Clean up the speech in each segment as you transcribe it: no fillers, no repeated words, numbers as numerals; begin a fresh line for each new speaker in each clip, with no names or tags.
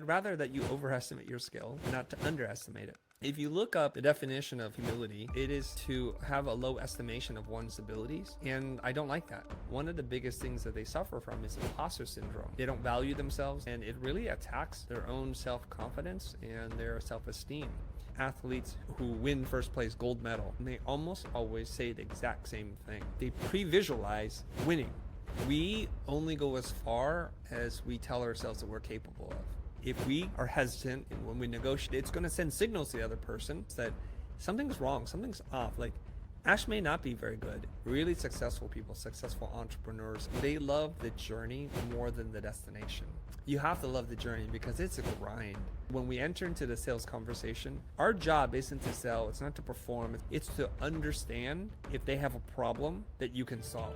I'd rather that you overestimate your skill, not to underestimate it. If you look up the definition of humility, it is to have a low estimation of one's abilities, and I don't like that. One of the biggest things that they suffer from is imposter syndrome. They don't value themselves, and it really attacks their own self-confidence and their self-esteem. Athletes who win first place gold medal, they almost always say the exact same thing. They pre-visualize winning. We only go as far as we tell ourselves that we're capable of. If we are hesitant and when we negotiate, it's going to send signals to the other person that something's wrong, something's off. Like, Ash may not be very good. Really successful people, successful entrepreneurs, they love the journey more than the destination. You have to love the journey because it's a grind. When we enter into the sales conversation, our job isn't to sell, it's not to perform, it's to understand if they have a problem that you can solve.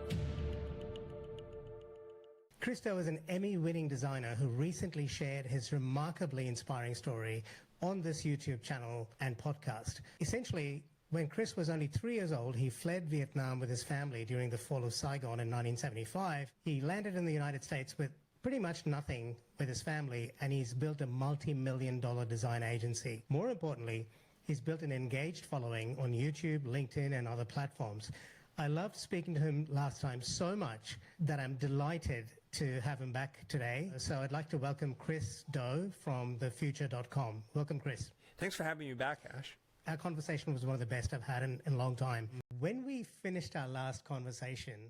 Christo is an Emmy-winning designer who recently shared his remarkably inspiring story on this YouTube channel and podcast. Essentially, when Chris was only 3 years old, he fled Vietnam with his family during the fall of Saigon in 1975. He landed in the United States with pretty much nothing with his family, and he's built a multi-million-dollar design agency. More importantly, he's built an engaged following on YouTube, LinkedIn, and other platforms. I loved speaking to him last time so much that I'm delighted to have him back today. So I'd like to welcome Chris Do from thefuture.com. Welcome, Chris.
Thanks for having me back, Ash.
Our conversation was one of the best I've had in a long time. When we finished our last conversation,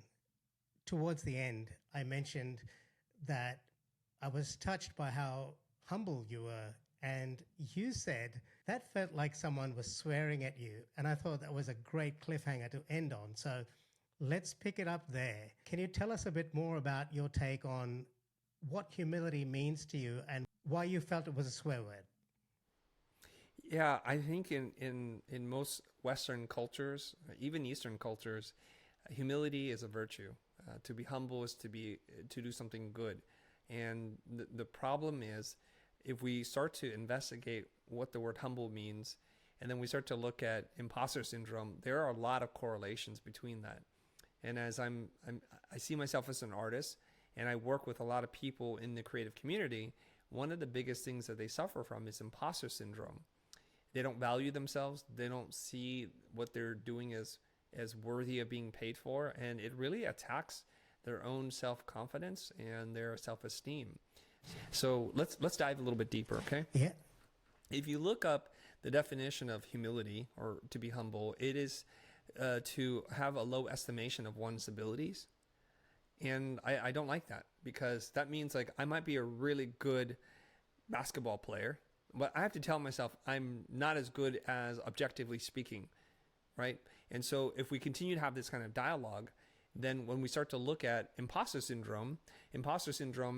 towards the end, I mentioned that I was touched by how humble you were. And you said that felt like someone was swearing at you. And I thought that was a great cliffhanger to end on. So let's pick it up there. Can you tell us a bit more about your take on what humility means to you and why you felt it was a swear word?
Yeah, I think in most Western cultures, even Eastern cultures, humility is a virtue. To be humble is to do something good. And the problem is, if we start to investigate what the word humble means, and then we start to look at imposter syndrome, there are a lot of correlations between that. And as I see myself as an artist, and I work with a lot of people in the creative community, one of the biggest things that they suffer from is imposter syndrome. They don't value themselves. They don't see what they're doing as worthy of being paid for, and it really attacks their own self-confidence and their self-esteem. So let's dive a little bit deeper, okay?
Yeah.
If you look up the definition of humility, or to be humble, it is to have a low estimation of one's abilities. And I don't like that, because that means, like, I might be a really good basketball player, but I have to tell myself I'm not as good as objectively speaking, right? And so if we continue to have this kind of dialogue, then when we start to look at imposter syndrome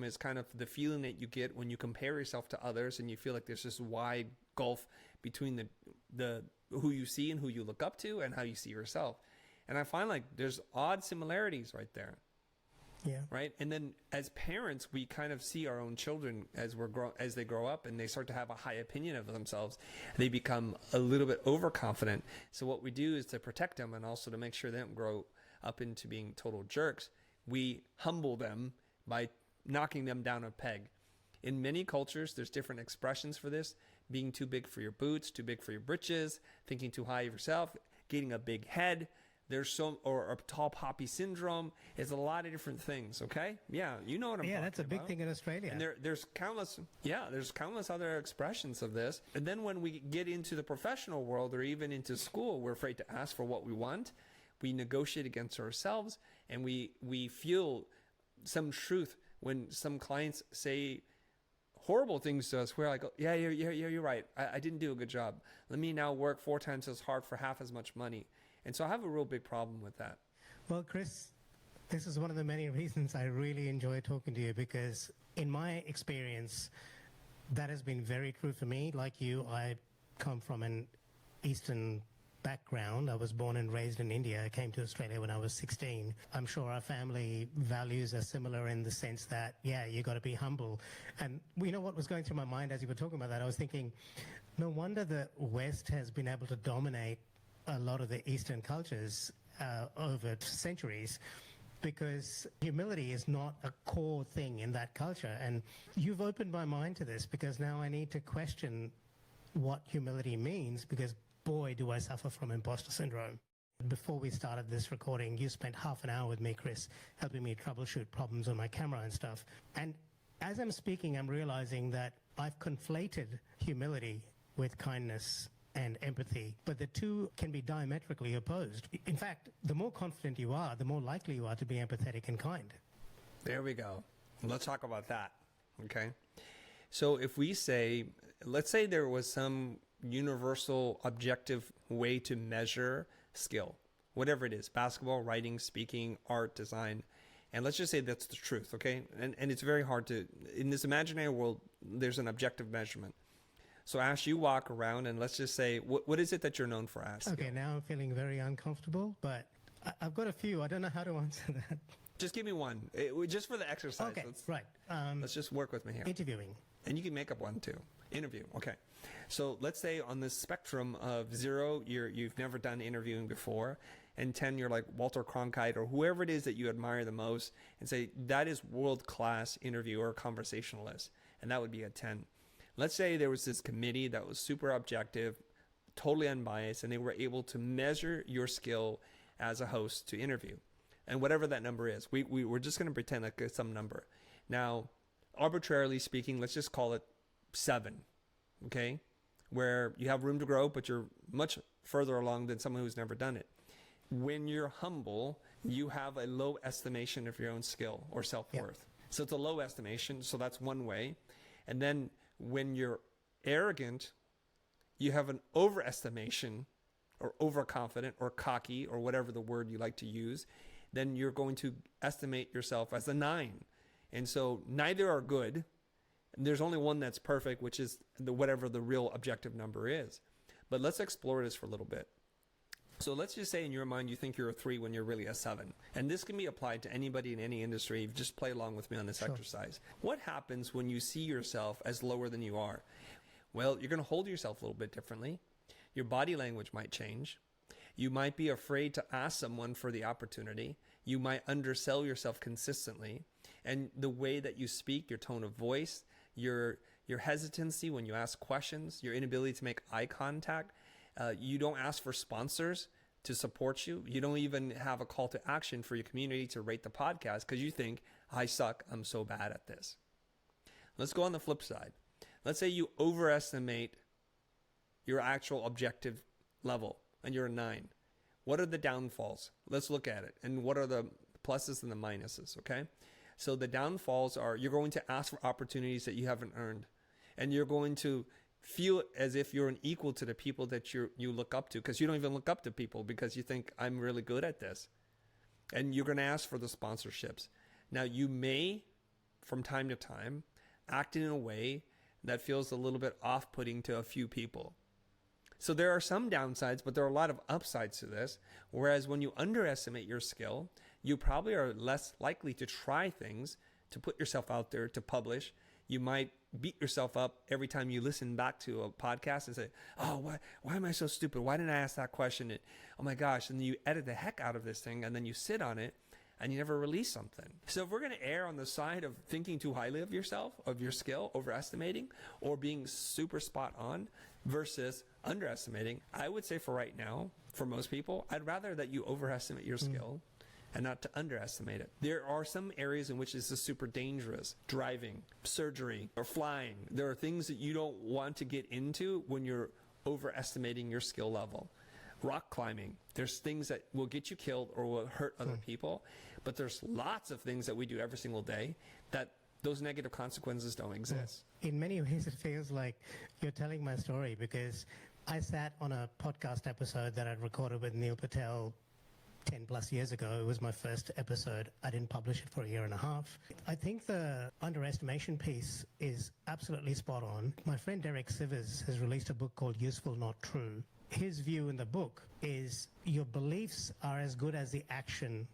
is kind of the feeling that you get when you compare yourself to others and you feel like there's this wide gulf between the who you see and who you look up to and how you see yourself. And I find like there's odd similarities right there.
Yeah.
Right. And then as parents, we kind of see our own children as they grow up and they start to have a high opinion of themselves. They become a little bit overconfident. So what we do is to protect them and also to make sure they don't grow up into being total jerks. We humble them by knocking them down a peg. In many cultures, there's different expressions for this. Being too big for your boots, too big for your britches, thinking too high of yourself, getting a big head. Or a tall poppy syndrome. It's a lot of different things, okay? Yeah, you know what I'm talking about.
Yeah, that's a big thing in Australia.
And there's countless other expressions of this. And then when we get into the professional world or even into school, we're afraid to ask for what we want. We negotiate against ourselves, and we feel some truth when some clients say horrible things to us. We're like, yeah, you're right. I didn't do a good job. Let me now work 4 times as hard for half as much money. And so I have a real big problem with that.
Well, Chris, this is one of the many reasons I really enjoy talking to you, because in my experience, that has been very true for me. Like you, I come from an Eastern background. I was born and raised in India. I came to Australia when I was 16. I'm sure our family values are similar in the sense that, yeah, you got to be humble. And you know what was going through my mind as you were talking about that? I was thinking, no wonder the West has been able to dominate a lot of the Eastern cultures over centuries. because humility is not a core thing in that culture. And you've opened my mind to this, because now I need to question what humility means, because boy, do I suffer from imposter syndrome. Before we started this recording, you spent half an hour with me, Chris, helping me troubleshoot problems on my camera and stuff. And as I'm speaking, I'm realizing that I've conflated humility with kindness and empathy, but the two can be diametrically opposed. In fact, the more confident you are, the more likely you are to be empathetic and kind.
There we go. Let's talk about that. Okay. So if we say, let's say there was some universal objective way to measure skill, whatever it is, basketball, writing, speaking, art, design. And let's just say that's the truth. Okay. And it's very hard to, in this imaginary world, there's an objective measurement. So Ash, you walk around and let's just say, what is it that you're known for, Ash?
Okay, now I'm feeling very uncomfortable, but I've got a few. I don't know how to answer that.
Just give me one, just for the exercise.
Okay, right.
Let's just work with me here.
Interviewing.
And you can make up one too. Interview. Okay. So let's say on this spectrum of 0, you've never done interviewing before, and 10, you're like Walter Cronkite or whoever it is that you admire the most, and say that is world-class interviewer, conversationalist, and that would be a 10. Let's say there was this committee that was super objective, totally unbiased, and they were able to measure your skill as a host to interview. And whatever that number is, we're just going to pretend like it's some number. Now, arbitrarily speaking, let's just call it 7, okay? Where you have room to grow, but you're much further along than someone who's never done it. When you're humble, you have a low estimation of your own skill or self-worth. Yeah. So it's a low estimation, so that's one way. And then when you're arrogant, you have an overestimation or overconfident or cocky or whatever the word you like to use, then you're going to estimate yourself as a 9. And so neither are good. There's only one that's perfect, which is whatever the real objective number is. But let's explore this for a little bit. So let's just say in your mind you think you're a 3 when you're really a 7. And this can be applied to anybody in any industry. Just play along with me on this exercise. What happens when you see yourself as lower than you are? Well, you're going to hold yourself a little bit differently. Your body language might change. You might be afraid to ask someone for the opportunity. You might undersell yourself consistently. And the way that you speak, your tone of voice, your hesitancy when you ask questions, your inability to make eye contact, you don't ask for sponsors to support you. You don't even have a call to action for your community to rate the podcast because you think, I suck, I'm so bad at this. Let's go on the flip side. Let's say you overestimate your actual objective level and you're a 9. What are the downfalls? Let's look at it. And what are the pluses and the minuses, okay? So the downfalls are you're going to ask for opportunities that you haven't earned. And you're going to feel as if you're an equal to the people that you look up to, because you don't even look up to people because you think I'm really good at this. And you're going to ask for the sponsorships. Now you may, from time to time, act in a way that feels a little bit off-putting to a few people. So there are some downsides, but there are a lot of upsides to this. Whereas when you underestimate your skill, you probably are less likely to try things, to put yourself out there, to publish. You might beat yourself up every time you listen back to a podcast and say, oh, why am I so stupid? Why didn't I ask that question? And, oh my gosh. And then you edit the heck out of this thing and then you sit on it and you never release something. So if we're going to err on the side of thinking too highly of yourself, of your skill, overestimating, or being super spot on versus underestimating, I would say for right now, for most people, I'd rather that you overestimate your skill and not to underestimate it. There are some areas in which this is super dangerous. Driving, surgery, or flying. There are things that you don't want to get into when you're overestimating your skill level. Rock climbing. There's things that will get you killed or will hurt other people. But there's lots of things that we do every single day that those negative consequences don't exist.
In many ways, it feels like you're telling my story, because I sat on a podcast episode that I'd recorded with Neil Patel 10 plus years ago. It was my first episode. I didn't publish it for a year and a half. I think the underestimation piece is absolutely spot on. My friend Derek Sivers has released a book called Useful Not True. His view in the book is your beliefs are as good as the action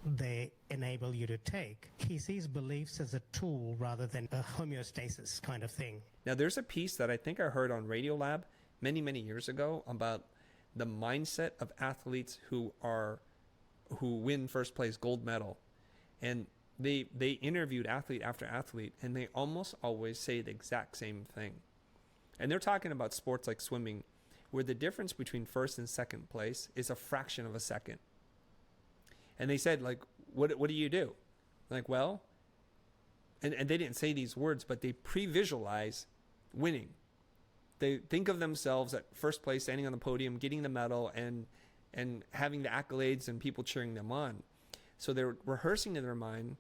they enable you to take. He sees beliefs as a tool rather than a homeostasis kind of thing.
Now, there's a piece that I think I heard on Radiolab many, many years ago about the mindset of athletes who win first place gold medal. And they interviewed athlete after athlete, and they almost always say the exact same thing. And they're talking about sports like swimming, where the difference between first and second place is a fraction of a second. And they said, like, what do you do? Like, well, and they didn't say these words, but they pre-visualize winning. They think of themselves at first place, standing on the podium, getting the medal, and having the accolades and people cheering them on. So they're rehearsing in their mind,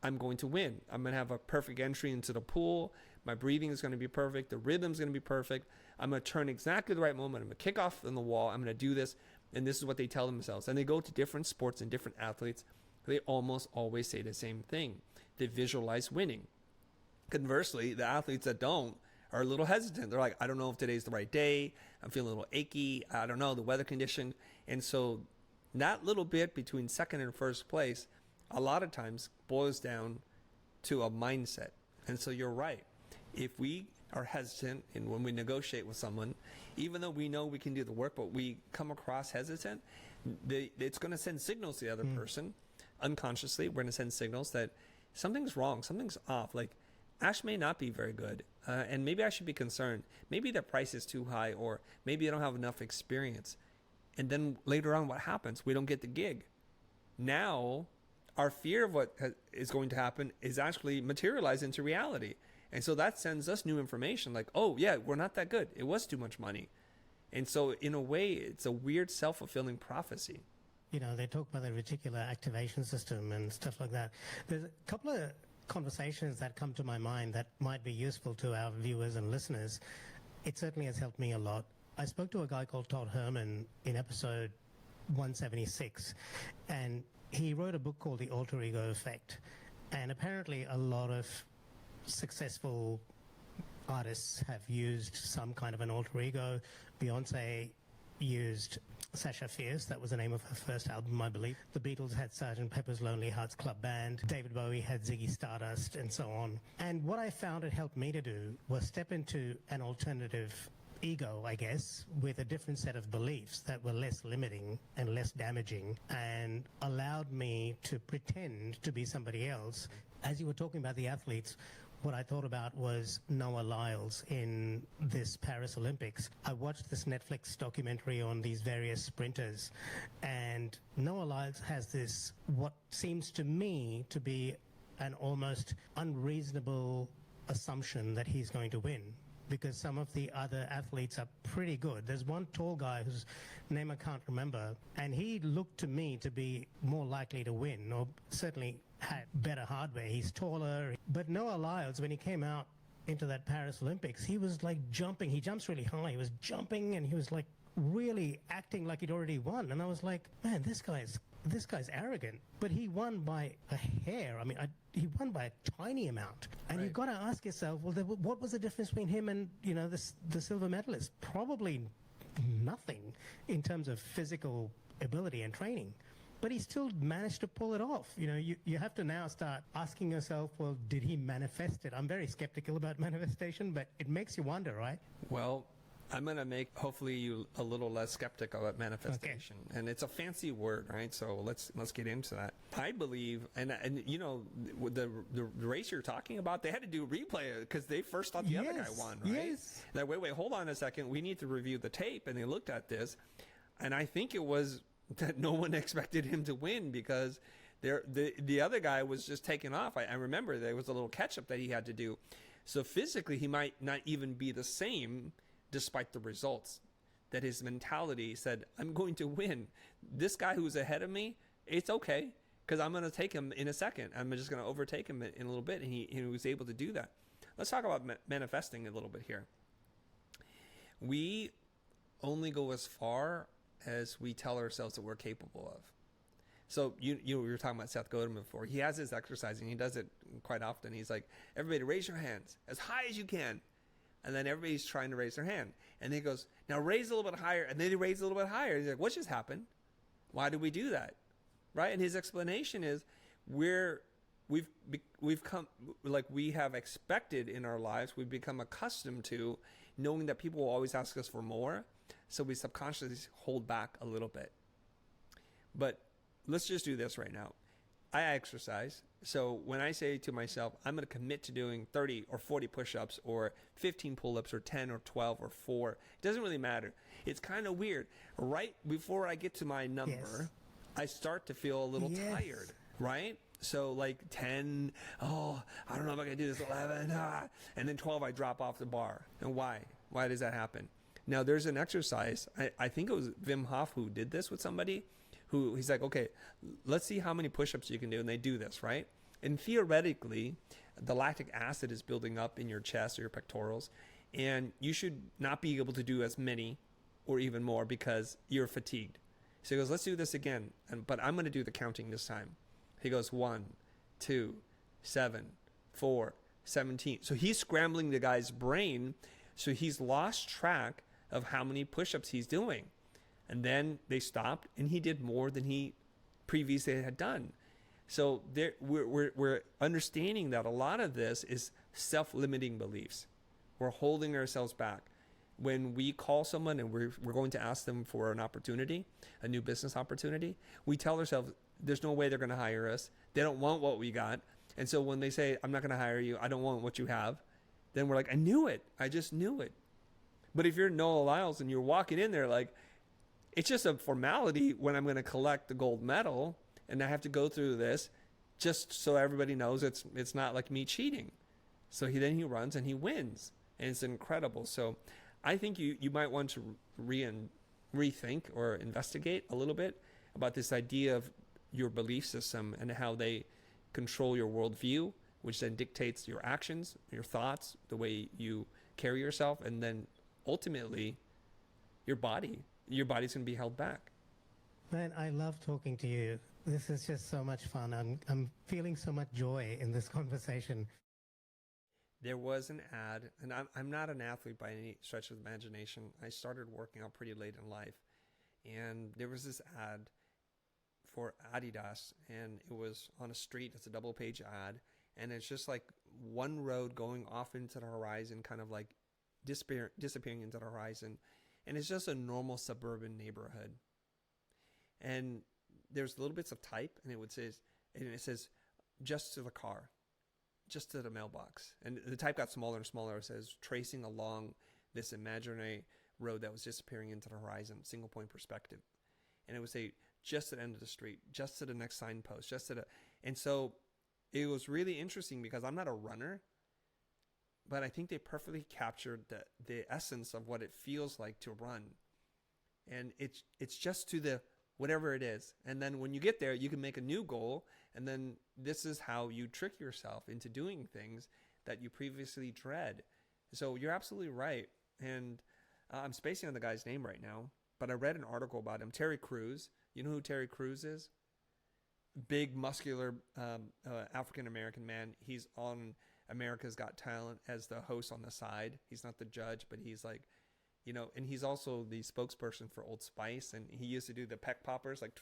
I'm going to win. I'm going to have a perfect entry into the pool. My breathing is going to be perfect. The rhythm's going to be perfect. I'm going to turn exactly the right moment. I'm going to kick off on the wall. I'm going to do this. And this is what they tell themselves. And they go to different sports and different athletes. They almost always say the same thing. They visualize winning. Conversely, the athletes that don't are a little hesitant. They're like, I don't know if today's the right day. I'm feeling a little achy. I don't know, the weather condition. And so that little bit between second and first place a lot of times boils down to a mindset. And so you're right. If we are hesitant and when we negotiate with someone, even though we know we can do the work, but we come across hesitant, it's going to send signals to the other person. Unconsciously, we're going to send signals that something's wrong, something's off. Like, Ash may not be very good, and maybe I should be concerned. Maybe the price is too high, or maybe I don't have enough experience. And then later on, what happens? We don't get the gig. Now, our fear of what is going to happen is actually materialized into reality. And so that sends us new information like, oh, yeah, we're not that good. It was too much money. And so in a way, it's a weird self-fulfilling prophecy.
You know, they talk about the reticular activation system and stuff like that. There's a couple of conversations that come to my mind that might be useful to our viewers and listeners. It certainly has helped me a lot. I spoke to a guy called Todd Herman in episode 176, and he wrote a book called The Alter Ego Effect. And apparently a lot of successful artists have used some kind of an alter ego. Beyonce used Sasha Fierce. That was the name of her first album, I believe. The Beatles had Sgt. Pepper's Lonely Hearts Club Band. David Bowie had Ziggy Stardust, and so on. And what I found it helped me to do was step into an alternative ego, I guess, with a different set of beliefs that were less limiting and less damaging, and allowed me to pretend to be somebody else. As you were talking about the athletes, what I thought about was Noah Lyles in this Paris Olympics. I watched this Netflix documentary on these various sprinters, and Noah Lyles has this, what seems to me to be an almost unreasonable assumption that he's going to win, because some of the other athletes are pretty good. There's one tall guy whose name I can't remember, and he looked to me to be more likely to win, or certainly had better hardware. He's taller. But Noah Lyles, when he came out into that Paris Olympics, he was like jumping. He jumps really high. He was jumping, and he was like really acting like he'd already won. And I was like, man, this guy's arrogant. But he won by a hair. I mean, he won by a tiny amount. And you've got to ask yourself, well, what was the difference between him and, you know, the silver medalist? Probably nothing in terms of physical ability and training. But he still managed to pull it off. You know, you have to now start asking yourself, well, did he manifest it? I'm very skeptical about manifestation, but it makes you wonder, right?
Well, I'm going to make, hopefully, you a little less skeptical about manifestation. Okay. And it's a fancy word, right? So let's get into that. I believe, and you know, the race you're talking about, they had to do a replay because they first thought the other guy won, right? Yes. Like, wait, hold on a second. We need to review the tape. And they looked at this, and I think it was that no one expected him to win because the other guy was just taking off. I remember there was a little catch-up that he had to do. So physically, he might not even be the same despite the results. That his mentality said, I'm going to win. This guy who's ahead of me, it's okay because I'm going to take him in a second. I'm just going to overtake him in a little bit, and he was able to do that. Let's talk about manifesting a little bit here. We only go as far as we tell ourselves that we're capable of. So we were talking about Seth Godin before. He has his exercising. He does it quite often. He's like, everybody raise your hands as high as you can. And then everybody's trying to raise their hand. And then he goes, now raise a little bit higher. And then he raised a little bit higher. He's like, what just happened? Why did we do that? Right? And his explanation is we've come, like we have expected in our lives, we've become accustomed to knowing that people will always ask us for more. So we subconsciously hold back a little bit. But let's just do this right now. I exercise. So when I say to myself, I'm going to commit to doing 30 or 40 push-ups or 15 pull-ups or 10 or 12 or 4, it doesn't really matter. It's kind of weird. Right before I get to my number, I start to feel a little tired, right? So like 10, oh, I don't know if I can do this, 11, and then 12, I drop off the bar. And why? Why does that happen? Now, there's an exercise. I think it was Wim Hof who did this with somebody. He's like, okay, let's see how many push-ups you can do. And they do this, right? And theoretically, the lactic acid is building up in your chest or your pectorals. And you should not be able to do as many or even more because you're fatigued. So he goes, let's do this again. But I'm going to do the counting this time. He goes, 1, 2, 7, 4, 17. So he's scrambling the guy's brain. So he's lost track of how many push-ups he's doing. And then they stopped, and he did more than he previously had done. So we're understanding that a lot of this is self-limiting beliefs. We're holding ourselves back. When we call someone and we're going to ask them for an opportunity, a new business opportunity, we tell ourselves there's no way they're going to hire us. They don't want what we got. And so when they say, I'm not going to hire you, I don't want what you have, then we're like, I knew it. I just knew it. But if you're Noah Lyles and you're walking in there like, it's just a formality when I'm going to collect the gold medal, and I have to go through this just so everybody knows it's not like me cheating. So he runs and he wins, and it's incredible. So I think you might want to rethink or investigate a little bit about this idea of your belief system and how they control your worldview, which then dictates your actions, your thoughts, the way you carry yourself, and then ultimately your body. Your body's going to be held back.
Man, I love talking to you. This is just so much fun. I'm feeling so much joy in this conversation.
There was an ad, and I'm not an athlete by any stretch of the imagination. I started working out pretty late in life, and there was this ad for Adidas, and it was on a street. It's a double-page ad, and it's just like one road going off into the horizon, kind of like disappearing into the horizon. And it's just a normal suburban neighborhood. And there's little bits of type, and it says, just to the car, just to the mailbox. And the type got smaller and smaller. It says, tracing along this imaginary road that was disappearing into the horizon, single point perspective. And it would say, just at the end of the street, just to the next signpost, and so it was really interesting because I'm not a runner, but I think they perfectly captured the essence of what it feels like to run. And it's just to the whatever it is. And then when you get there, you can make a new goal. And then this is how you trick yourself into doing things that you previously dread. So you're absolutely right. And I'm spacing on the guy's name right now, but I read an article about him. Terry Crews. You know who Terry Crews is? Big, muscular African-American man. He's on America's Got Talent as the host on the side. He's not the judge, but he's like, and he's also the spokesperson for Old Spice, and he used to do the peck poppers. Like,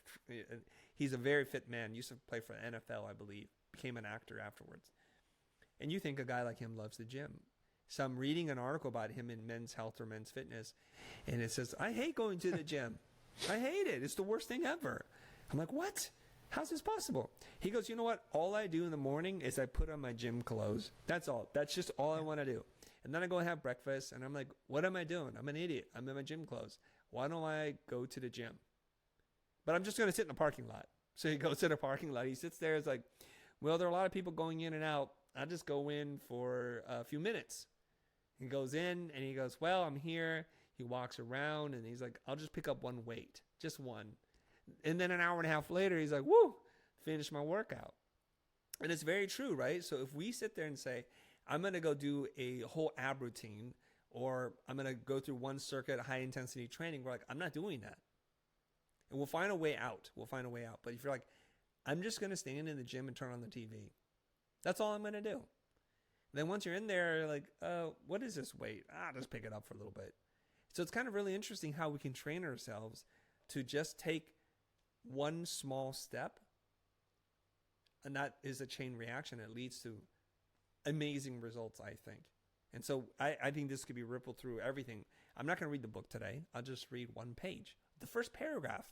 he's a very fit man. Used to play for the NFL, I believe. Became an actor afterwards. And you think a guy like him loves the gym. So I'm reading an article about him in Men's Health or Men's Fitness, and it says, I hate going to the gym. I hate it. It's the worst thing ever. I'm like, what? How's this possible? He goes, you know what? All I do in the morning is I put on my gym clothes. That's all. That's just all I want to do. And then I go and have breakfast, and I'm like, what am I doing? I'm an idiot. I'm in my gym clothes. Why don't I go to the gym? But I'm just going to sit in the parking lot. So he goes to the parking lot. He sits there. It's like, well, there are a lot of people going in and out. I'll just go in for a few minutes. He goes in, and he goes, well, I'm here. He walks around, and he's like, I'll just pick up one weight, just one. And then an hour and a half later, he's like, woo, finished my workout. And it's very true, right? So if we sit there and say, I'm going to go do a whole ab routine, or I'm going to go through one circuit, high intensity training, we're like, I'm not doing that. And we'll find a way out. But if you're like, I'm just going to stand in the gym and turn on the TV. That's all I'm going to do. Then once you're in there, you're like, what is this weight? Just pick it up for a little bit. So it's kind of really interesting how we can train ourselves to just take one small step, and that is a chain reaction. It leads to amazing results, I think. And so I think this could be rippled through everything. I'm not going to read the book today. I'll just read one page, the first paragraph.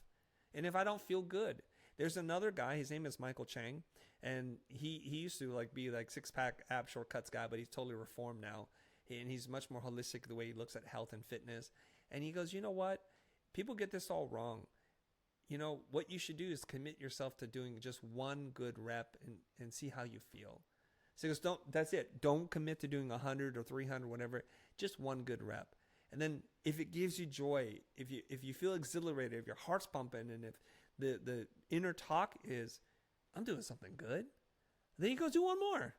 And if I don't feel good, There's another guy, his name is Michael Chang, and he used to like be like six-pack ab shortcuts guy, but he's totally reformed now. And he's much more holistic the way he looks at health and fitness. And he goes, you know what? People get this all wrong. You know, what you should do is commit yourself to doing just one good rep and see how you feel. So he goes, that's it. Don't commit to doing 100 or 300, whatever. Just one good rep. And then if it gives you joy, if you feel exhilarated, if your heart's pumping, and if the inner talk is, I'm doing something good, then you go do one more.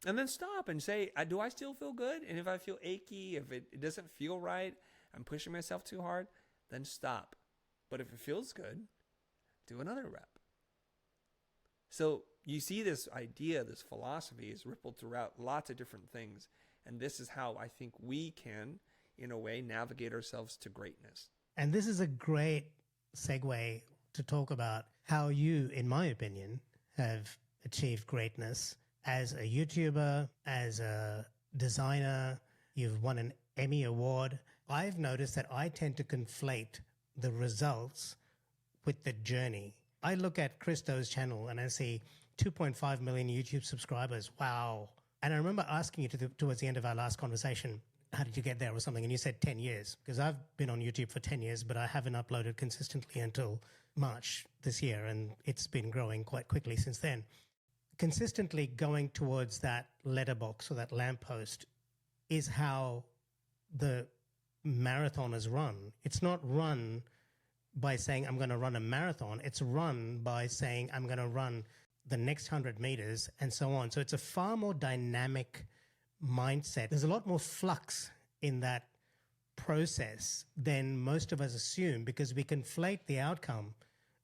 And then stop and say, do I still feel good? And if I feel achy, if it doesn't feel right, I'm pushing myself too hard, then stop. But if it feels good, do another rep. So you see this idea, this philosophy is rippled throughout lots of different things. And this is how I think we can, in a way, navigate ourselves to greatness.
And this is a great segue to talk about how you, in my opinion, have achieved greatness as a YouTuber, as a designer. You've won an Emmy award. I've noticed that I tend to conflate the results with the journey. I look at Christo's channel and I see 2.5 million YouTube subscribers. Wow. And I remember asking you towards the end of our last conversation, how did you get there or something? And you said 10 years, because I've been on YouTube for 10 years, but I haven't uploaded consistently until March this year. And it's been growing quite quickly since then. Consistently going towards that letterbox or that lamppost is how the marathon is run. It's not run by saying, I'm going to run a marathon. It's run by saying, I'm going to run the next 100 meters and so on. So it's a far more dynamic mindset. There's a lot more flux in that process than most of us assume, because we conflate the outcome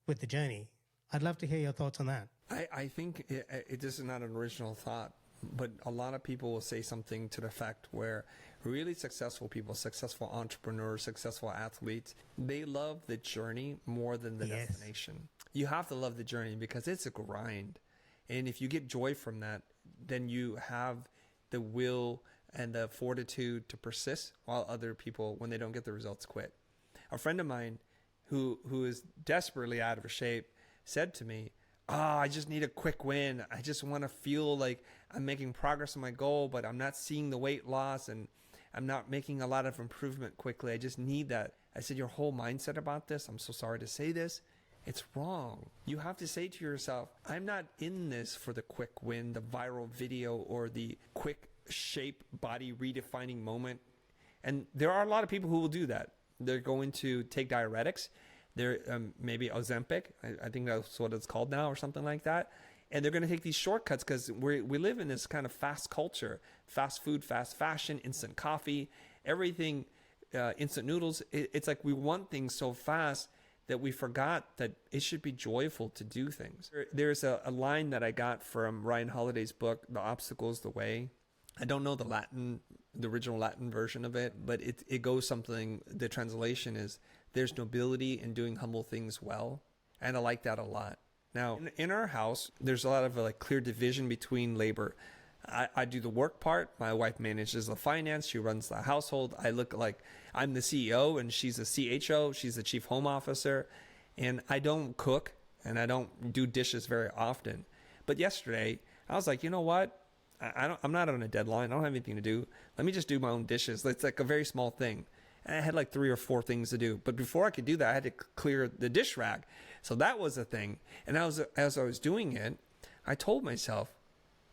with the journey. I'd love to hear your thoughts on that.
I think this is not an original thought, but a lot of people will say something to the effect where really successful people, successful entrepreneurs, successful athletes, they love the journey more than the destination. You have to love the journey because it's a grind. And if you get joy from that, then you have the will and the fortitude to persist, while other people, when they don't get the results, quit. A friend of mine who is desperately out of shape said to me, I just need a quick win. I just want to feel like I'm making progress on my goal, but I'm not seeing the weight loss and I'm not making a lot of improvement quickly. I just need that. I said, your whole mindset about this, I'm so sorry to say this, it's wrong. You have to say to yourself, I'm not in this for the quick win, the viral video, or the quick shape, body redefining moment. And there are a lot of people who will do that. They're going to take diuretics. They're maybe Ozempic. I think that's what it's called now, or something like that. And they're going to take these shortcuts because we live in this kind of fast culture, fast food, fast fashion, instant coffee, everything, instant noodles. It's like we want things so fast that we forgot that it should be joyful to do things. There's a line that I got from Ryan Holiday's book, The Obstacle is the Way. I don't know the original Latin version of it, but it goes something, the translation is, there's nobility in doing humble things well. And I like that a lot. Now, in our house, there's a lot of like clear division between labor. I do the work part. My wife manages the finance. She runs the household. I look like I'm the CEO and she's the CHO. She's the chief home officer. And I don't cook and I don't do dishes very often. But yesterday, I was like, you know what? I'm not on a deadline. I don't have anything to do. Let me just do my own dishes. It's like a very small thing. And I had like 3 or 4 things to do. But before I could do that, I had to clear the dish rack. So that was a thing. And as I was doing it, I told myself,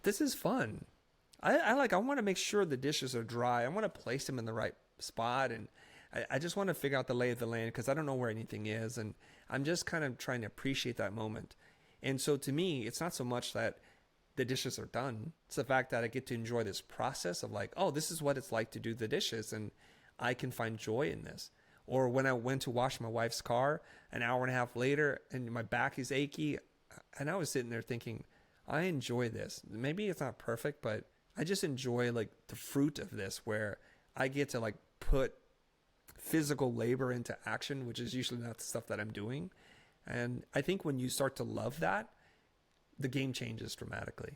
this is fun. I want to make sure the dishes are dry. I want to place them in the right spot. And I just want to figure out the lay of the land because I don't know where anything is. And I'm just kind of trying to appreciate that moment. And so to me, it's not so much that the dishes are done. It's the fact that I get to enjoy this process of like, oh, this is what it's like to do the dishes. And I can find joy in this. Or when I went to wash my wife's car an hour and a half later and my back is achy, and I was sitting there thinking, I enjoy this. Maybe it's not perfect, but I just enjoy like the fruit of this, where I get to like put physical labor into action, which is usually not the stuff that I'm doing. And I think when you start to love that, the game changes dramatically.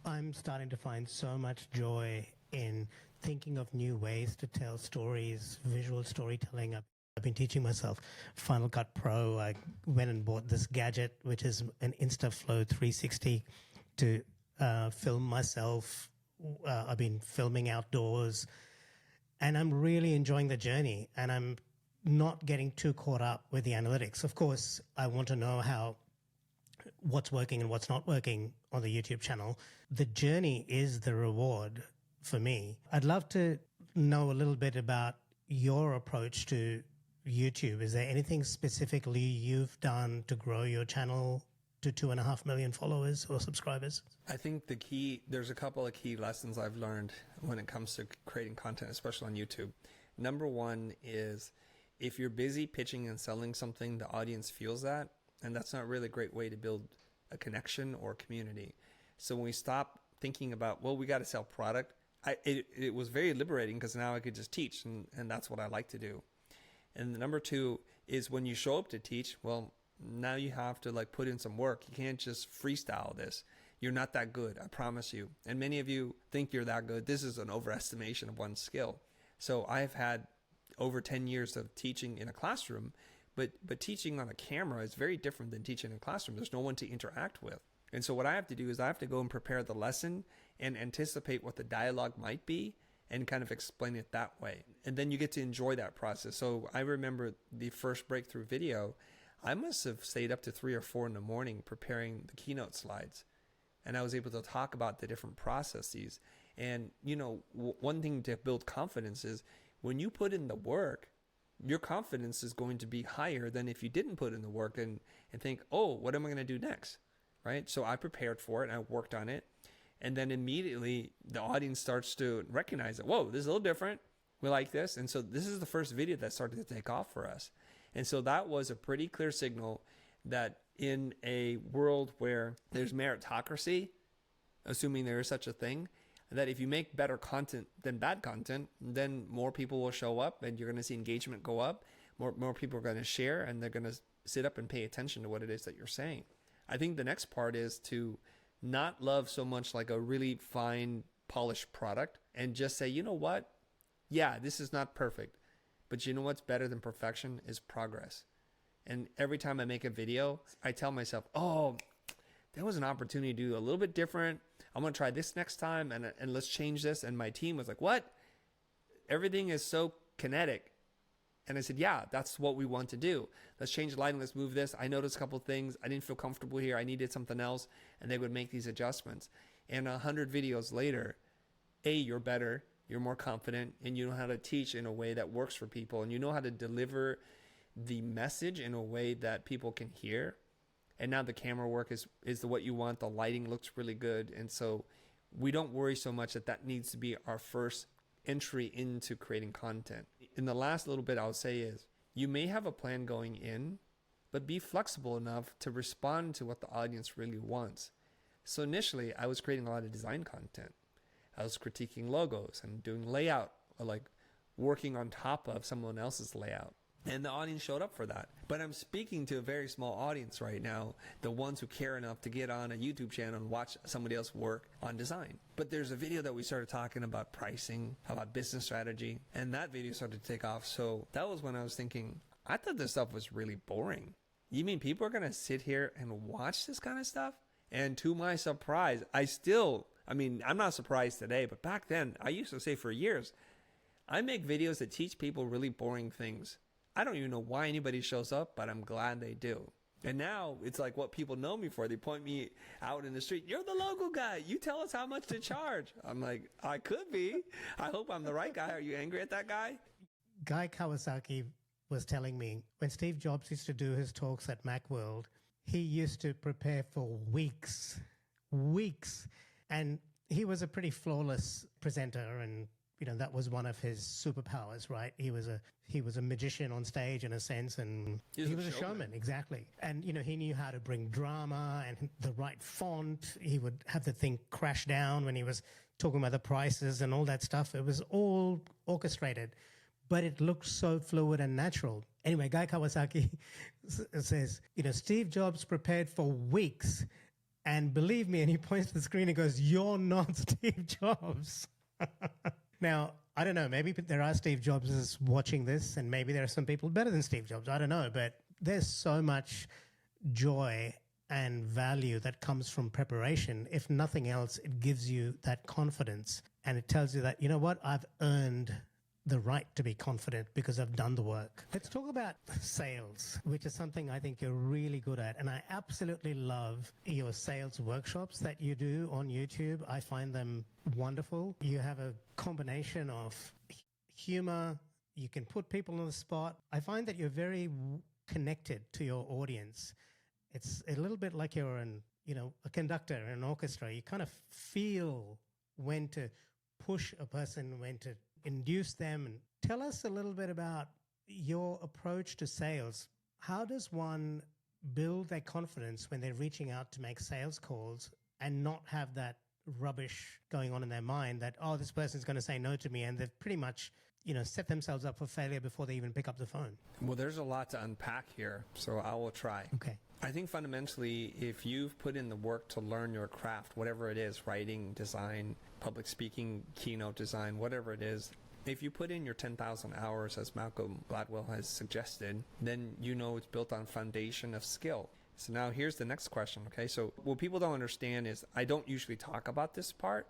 I'm starting to find so much joy in thinking of new ways to tell stories, visual storytelling. I've been teaching myself Final Cut Pro. I went and bought this gadget, which is an InstaFlow 360 to film myself. I've been filming outdoors, and I'm really enjoying the journey, and I'm not getting too caught up with the analytics. Of course, I want to know what's working and what's not working on the YouTube channel. The journey is the reward for me. I'd love to know a little bit about your approach to YouTube. Is there anything specifically you've done to grow your channel to 2.5 million followers or subscribers?
I think there's a couple of key lessons I've learned when it comes to creating content, especially on YouTube. Number one is, if you're busy pitching and selling something, the audience feels that, and that's not really a great way to build a connection or community. So when we stop thinking about, well, we got to sell product, it was very liberating, because now I could just teach, and that's what I like to do. And number two is, when you show up to teach, well, now you have to put in some work. You can't just freestyle this. You're not that good, I promise you. And many of you think you're that good. This is an overestimation of one's skill. So I've had over 10 years of teaching in a classroom, but teaching on a camera is very different than teaching in a classroom. There's no one to interact with. And so what I have to do is I have to go and prepare the lesson and anticipate what the dialogue might be and kind of explain it that way. And then you get to enjoy that process. So I remember the first breakthrough video, I must have stayed up to 3 or 4 in the morning preparing the keynote slides. And I was able to talk about the different processes. And, one thing to build confidence is, when you put in the work, your confidence is going to be higher than if you didn't put in the work and think, oh, what am I going to do next? Right? So I prepared for it and I worked on it. And then immediately the audience starts to recognize it. Whoa, this is a little different. We like this. And so this is the first video that started to take off for us. And so that was a pretty clear signal that in a world where there's meritocracy, assuming there is such a thing, that if you make better content than bad content, then more people will show up and you're going to see engagement go up. More people are going to share, and they're going to sit up and pay attention to what it is that you're saying. I think the next part is to not love so much like a really fine, polished product, and just say, you know what? Yeah, this is not perfect, but you know what's better than perfection is progress. And every time I make a video, I tell myself, oh, there was an opportunity to do a little bit different. I'm going to try this next time, and let's change this. And my team was like, what? Everything is so kinetic. And I said, yeah, that's what we want to do. Let's change the lighting. Let's move this. I noticed a couple of things. I didn't feel comfortable here. I needed something else. And they would make these adjustments. And 100 videos later, you're better, you're more confident, and you know how to teach in a way that works for people. And you know how to deliver the message in a way that people can hear. And now the camera work is what you want. The lighting looks really good. And so we don't worry so much that needs to be our first entry into creating content. In the last little bit I'll say is, you may have a plan going in, but be flexible enough to respond to what the audience really wants. So initially I was creating a lot of design content. I was critiquing logos and doing layout, like working on top of someone else's layout. And the audience showed up for that. But I'm speaking to a very small audience right now, the ones who care enough to get on a YouTube channel and watch somebody else work on design. But there's a video that we started talking about pricing, about business strategy, and that video started to take off. So that was when I was thinking, I thought this stuff was really boring. You mean people are going to sit here and watch this kind of stuff? And to my surprise, I'm not surprised today, but back then, I used to say for years, I make videos that teach people really boring things. I don't even know why anybody shows up, but I'm glad they do. And now it's like what people know me for. They point me out in the street. You're the logo guy. You tell us how much to charge. I'm like, I could be. I hope I'm the right guy. Are you angry at that guy?
Guy Kawasaki was telling me when Steve Jobs used to do his talks at Macworld, he used to prepare for weeks. And he was a pretty flawless presenter, and that was one of his superpowers, right? He was a magician on stage in a sense, and he was a showman, exactly. And he knew how to bring drama and the right font. He would have the thing crash down when he was talking about the prices and all that stuff. It was all orchestrated, but it looked so fluid and natural. Anyway, Guy Kawasaki says, Steve Jobs prepared for weeks, and believe me, and he points to the screen and goes, "You're not Steve Jobs." Now, I don't know, maybe there are Steve Jobs watching this, and maybe there are some people better than Steve Jobs. I don't know, but there's so much joy and value that comes from preparation. If nothing else, it gives you that confidence, and it tells you that, you know what, I've earned the right to be confident because I've done the work. Let's talk about sales, which is something I think you're really good at. And I absolutely love your sales workshops that you do on YouTube. I find them wonderful. You have a combination of humor. You can put people on the spot. I find that you're very connected to your audience. It's a little bit like you're a conductor in an orchestra. You kind of feel when to push a person, when to induce them. And tell us a little bit about your approach to sales. How does one build their confidence when they're reaching out to make sales calls and not have that rubbish going on in their mind that, oh, this person's going to say no to me, and they've pretty much, set themselves up for failure before they even pick up the phone?
Well, there's a lot to unpack here, so I will try.
Okay.
I think fundamentally, if you've put in the work to learn your craft, whatever it is, writing, design, public speaking, keynote design, whatever it is, if you put in your 10,000 hours, as Malcolm Gladwell has suggested, then it's built on foundation of skill. So now here's the next question, okay? So what people don't understand is I don't usually talk about this part.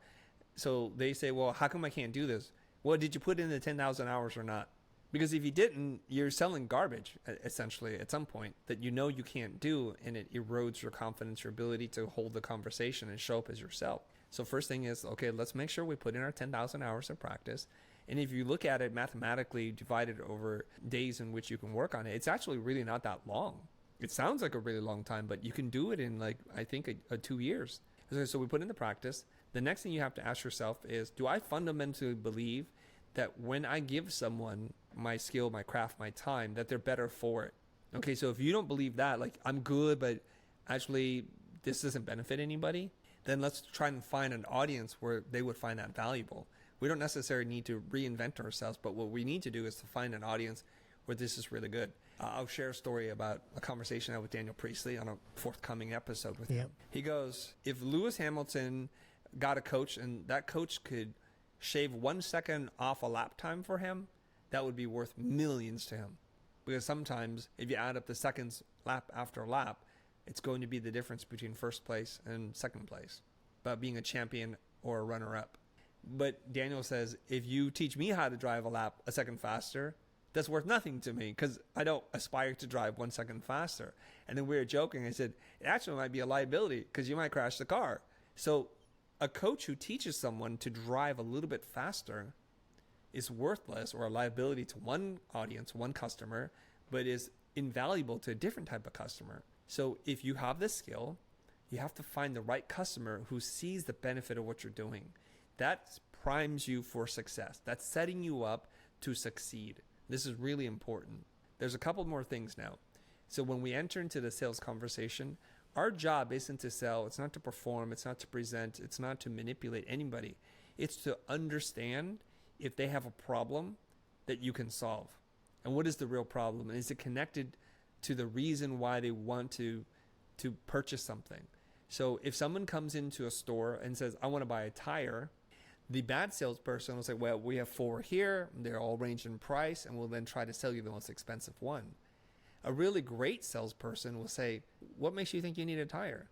So they say, well, how come I can't do this? Well, did you put in the 10,000 hours or not? Because if you didn't, you're selling garbage, essentially, at some point that you can't do, and it erodes your confidence, your ability to hold the conversation and show up as yourself. So first thing is, okay, let's make sure we put in our 10,000 hours of practice. And if you look at it mathematically divided over days in which you can work on it, it's actually really not that long. It sounds like a really long time, but you can do it in I think 2 years. So we put in the practice. The next thing you have to ask yourself is, do I fundamentally believe that when I give someone my skill, my craft, my time, that they're better for it? Okay, so if you don't believe that, I'm good, but actually this doesn't benefit anybody, then let's try and find an audience where they would find that valuable. We don't necessarily need to reinvent ourselves, but what we need to do is to find an audience where this is really good. I'll share a story about a conversation I had with Daniel Priestley on a forthcoming episode with him. He goes, if Lewis Hamilton got a coach and that coach could shave 1 second off a lap time for him, that would be worth millions to him. Because sometimes if you add up the seconds lap after lap, it's going to be the difference between first place and second place, about being a champion or a runner-up. But Daniel says, if you teach me how to drive a lap a second faster, that's worth nothing to me because I don't aspire to drive 1 second faster. And then we were joking. I said, it actually might be a liability because you might crash the car. So a coach who teaches someone to drive a little bit faster is worthless or a liability to one audience, one customer, but is invaluable to a different type of customer. So if you have this skill, you have to find the right customer who sees the benefit of what you're doing. That primes you for success. That's setting you up to succeed. This is really important. There's a couple more things now. So when we enter into the sales conversation, our job isn't to sell. It's not to perform. It's not to present. It's not to manipulate anybody. It's to understand if they have a problem that you can solve. And what is the real problem? And is it connected to the reason why they want to purchase something? So if someone comes into a store and says, I want to buy a tire, the bad salesperson will say, well, we have 4 here. They're all ranged in price, and we'll then try to sell you the most expensive one. A really great salesperson will say, what makes you think you need a tire?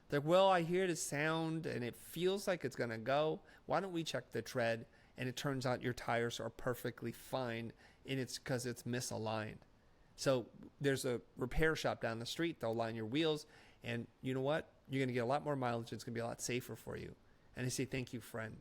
They're like, well, I hear the sound and it feels like it's going to go. Why don't we check the tread? And it turns out your tires are perfectly fine, and it's because it's misaligned. So there's a repair shop down the street. They'll line your wheels, and you know what? You're going to get a lot more mileage. It's going to be a lot safer for you. And they say, thank you, friend.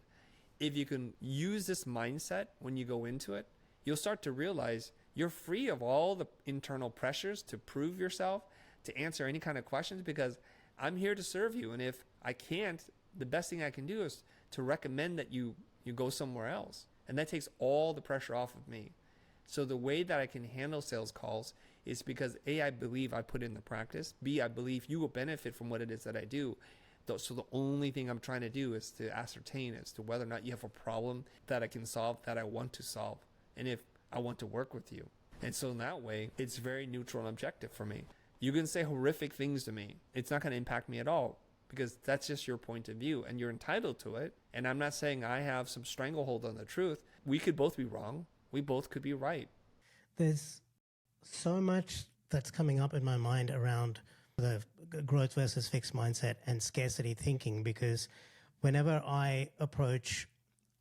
If you can use this mindset when you go into it, you'll start to realize you're free of all the internal pressures to prove yourself, to answer any kind of questions, because I'm here to serve you. And if I can't, the best thing I can do is to recommend that you go somewhere else. And that takes all the pressure off of me. So the way that I can handle sales calls is because A, I believe I put in the practice. B, I believe you will benefit from what it is that I do. So the only thing I'm trying to do is to ascertain as to whether or not you have a problem that I can solve, that I want to solve, and if I want to work with you. And so in that way, it's very neutral and objective for me. You can say horrific things to me. It's not going to impact me at all because that's just your point of view and you're entitled to it. And I'm not saying I have some stranglehold on the truth, we could both be wrong. We both could be right.
There's so much that's coming up in my mind around the growth versus fixed mindset and scarcity thinking, because whenever I approach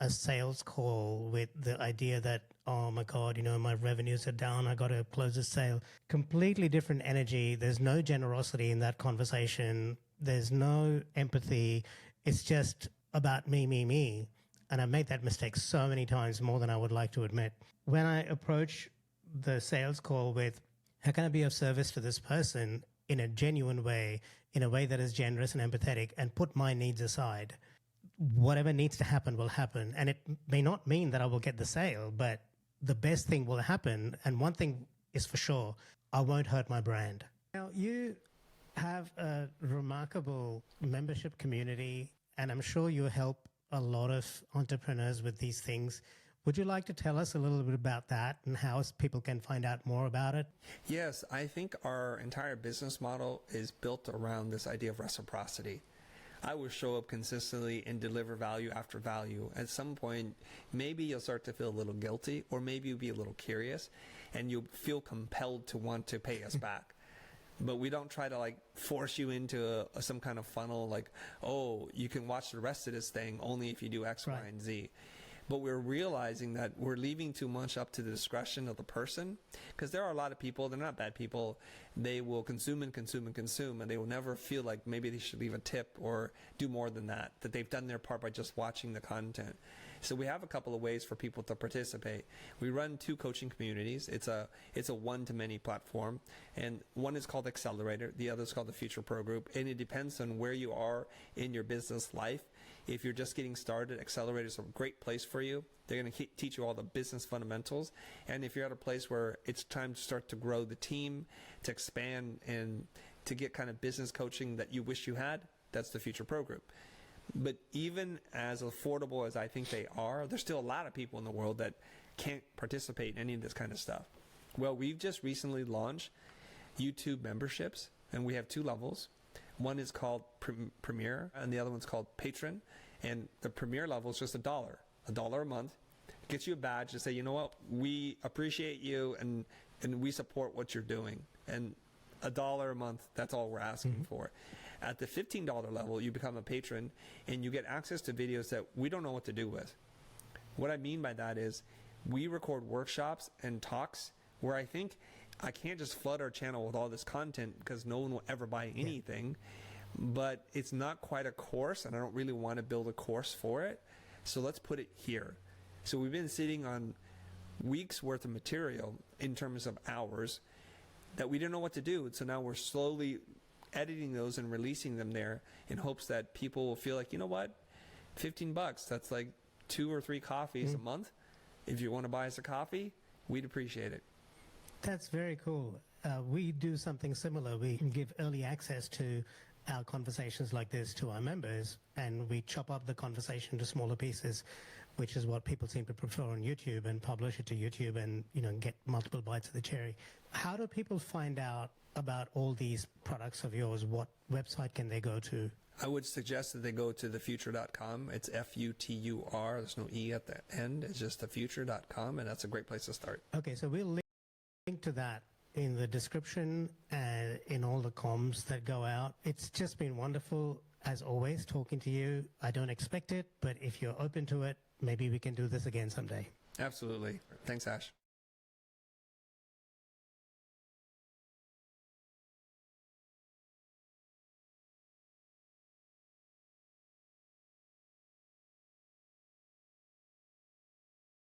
a sales call with the idea that, oh my God, my revenues are down, I got to close a sale, completely different energy. There's no generosity in that conversation. There's no empathy. It's just about me, me, me. And I've made that mistake so many times, more than I would like to admit. When I approach the sales call with, how can I be of service to this person in a genuine way, in a way that is generous and empathetic, and put my needs aside, whatever needs to happen will happen. And it may not mean that I will get the sale, but the best thing will happen. And one thing is for sure, I won't hurt my brand. Now, you have a remarkable membership community, and I'm sure you help a lot of entrepreneurs with these things. Would you like to tell us a little bit about that and how people can find out more about it?
Yes, I think our entire business model is built around this idea of reciprocity. I will show up consistently and deliver value after value. At some point, maybe you'll start to feel a little guilty, or maybe you'll be a little curious and you'll feel compelled to want to pay us back. But we don't try to force you into some kind of funnel like, oh, you can watch the rest of this thing only if you do X,
right.
Y, and Z. But we're realizing that we're leaving too much up to the discretion of the person, because there are a lot of people, they're not bad people, they will consume and consume and consume, and they will never feel like maybe they should leave a tip or do more than that they've done their part by just watching the content. So we have a couple of ways for people to participate. We run 2 coaching communities. It's a one-to-many platform, and one is called Accelerator, the other is called the Future Pro Group, and it depends on where you are in your business life. If you're just getting started, Accelerator is a great place for you. They're going to teach you all the business fundamentals. And if you're at a place where it's time to start to grow the team, to expand, and to get kind of business coaching that you wish you had, that's the Future Pro Group. But even as affordable as I think they are, there's still a lot of people in the world that can't participate in any of this kind of stuff. Well, we've just recently launched YouTube memberships, and we have 2 levels. One is called Premier, and the other one's called Patron. And the Premier level is just $1 a month. It gets you a badge to say, you know what, we appreciate you and we support what you're doing. And $1 a month, that's all we're asking for. At the $15 level, you become a patron, and you get access to videos that we don't know what to do with. What I mean by that is we record workshops and talks where I think I can't just flood our channel with all this content because no one will ever buy anything, but it's not quite a course, and I don't really want to build a course for it, so let's put it here. So we've been sitting on weeks worth of material in terms of hours that we didn't know what to do, and so now we're slowly editing those and releasing them there in hopes that people will feel like, you know what, $15, that's like 2 or 3 coffees a month. If you want to buy us a coffee, we'd appreciate it.
That's very cool. We do something similar. We give early access to our conversations like this to our members, and we chop up the conversation to smaller pieces, which is what people seem to prefer on YouTube, and publish it to YouTube and get multiple bites of the cherry. How do people find out about all these products of yours? What website can they go to?
I would suggest that they go to thefuture.com. It's F-U-T-U-R. There's no E at the end. It's just thefuture.com, and that's a great place to start.
Okay, so we'll link to that in the description and in all the comms that go out. It's just been wonderful, as always, talking to you. I don't expect it, but if you're open to it, maybe we can do this again someday.
Absolutely. Thanks, Ash.